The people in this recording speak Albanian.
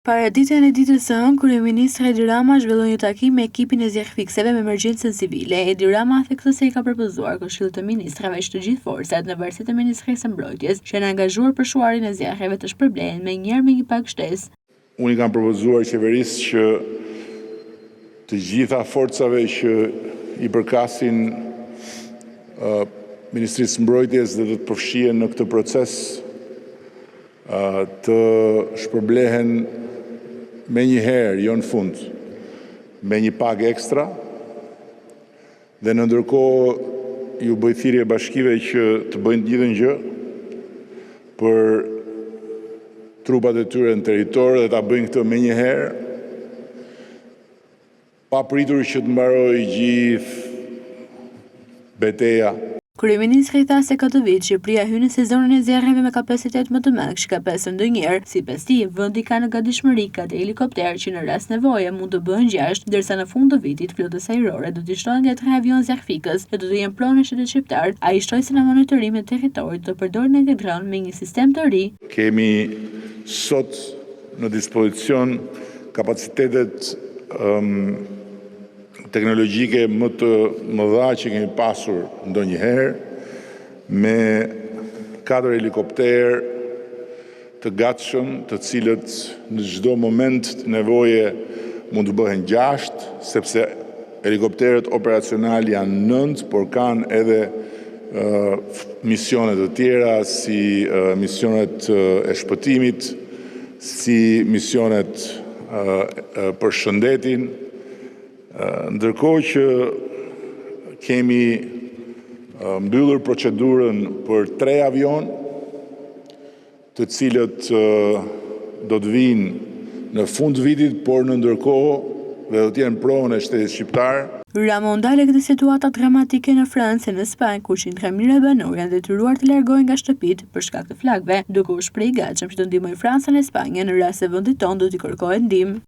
Paraditën e ditës së hënë, kryeministri Edi Rama zhvilloi një takim me ekipin e zjarrfikseve me emergjencën civile. Edi Rama theksoi se i ka propozuar Këshillit të Ministrave që të gjithë forcat në varësi të Ministrisë së Mbrojtjes që janë angazhuar për shuarin e zjarreve të shpërblehen me një pagë shtesë. Unë i kam propozuar qeverisë që të gjitha forcave që i përkasin Ministrisë së Mbrojtjes dhe të përfshihen në këtë proces të shpërblehen me një herë, jo në fund, me një pagë ekstra, dhe në ndërkohë ju bëj thirrje bashkive që të bëjnë gjithë gjë për trupat e tyre në territor dhe ta bëjnë këtë me një herë, pa pritur që të mbarojë gjithë betejë. Kryeministri tha se këtë vit Shqipëria hyn në sezonin e zjarreve me kapacitet më të madh që ka pasur ndonjëherë. Sipas tij, vendi ka në gatishmëri 4 helikopter që në rast nevoje mund të bëhen 6, ndërsa në fund të vitit flotës ajrore do të shtohen nga 3 avion zjarrfikës që do të jenë pronë shtetit shqiptar. Ai shtoi se në monitorim e territorit do përdoren nga dron me një sistem të ri. Kemi sot në dispozicion kapacitetet teknologjike më të mëdha që kemi pasur ndonjëherë, me 4 helikopter të gatshëm, të cilët në çdo moment nevoje mund të bëhen 6, sepse helikopterët operacional janë 9, por kanë edhe misionet të tjera, si misionet e shpëtimit, si misionet për shëndetin, ndërkohë që kemi mbyllur procedurën për 3 avion, të cilët do të vinë në fund vitit, por në ndërkohë dhe do të jenë pronë e shtetit shqiptar. Rama u ndale këtë situata dramatike në Francë e në Spanjë, ku qindra mijëra banor janë detyruar të largohen nga shtëpitë për shkak të flakëve, duke u shprehë i gatshëm që të ndihmojë Francën e Spanjën në rast se vendi tonë do t'i kërkojë ndihmë.